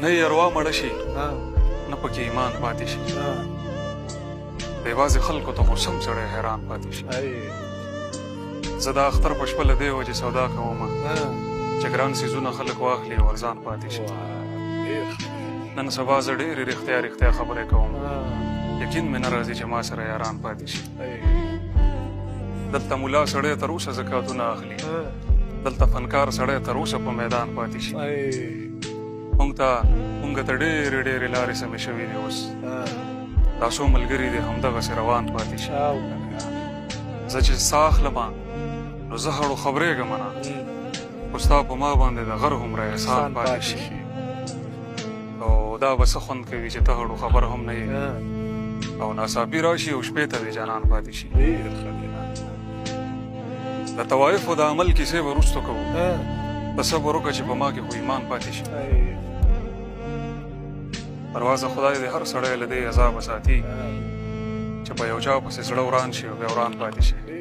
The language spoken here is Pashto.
نه یې اروا مړه شي نه پکې ایمان پاتې شي د یوازې خلکو ته خو سم سړی حیران پاتې شي زه د اختر په شپه له دې وجې سودا کومه چې ګران څیزونه خلک واخلي او ارزان پاتې شي نن سبا زه ډېرې رښتیا خبرې کوم یقین مې نه راځي چې ما سره یاران پاتې شي دلته ملا سړی تر اوسه زکاتونه اخلي دلته فنکار سړی تر اوسه په میدان پاتې شي موږ ته ډېرې لارې سمې شوي دي اوس دا څو ملګري دي همدغسې روان پاتې شي زه چې ساه اخلمه نو زه هړو خبرېږم نه خو ستا په ما باندې د غر هومره احسان پاتې شي او دا به څه خوند کوي چې ته هړو خبر هم نه یې او ناڅاپي راشي او شپې ته دې جانان پاتې شي د طوایفو د عمل کیسې به وروستو کوو ته صبر وکړه چې په ما کې خو ایمان پاتې شي پروازه خدای دې هر سړی له دې عذابه ساتي چې په یو چا پسې زړه وران شي او بیا وران پاتې شي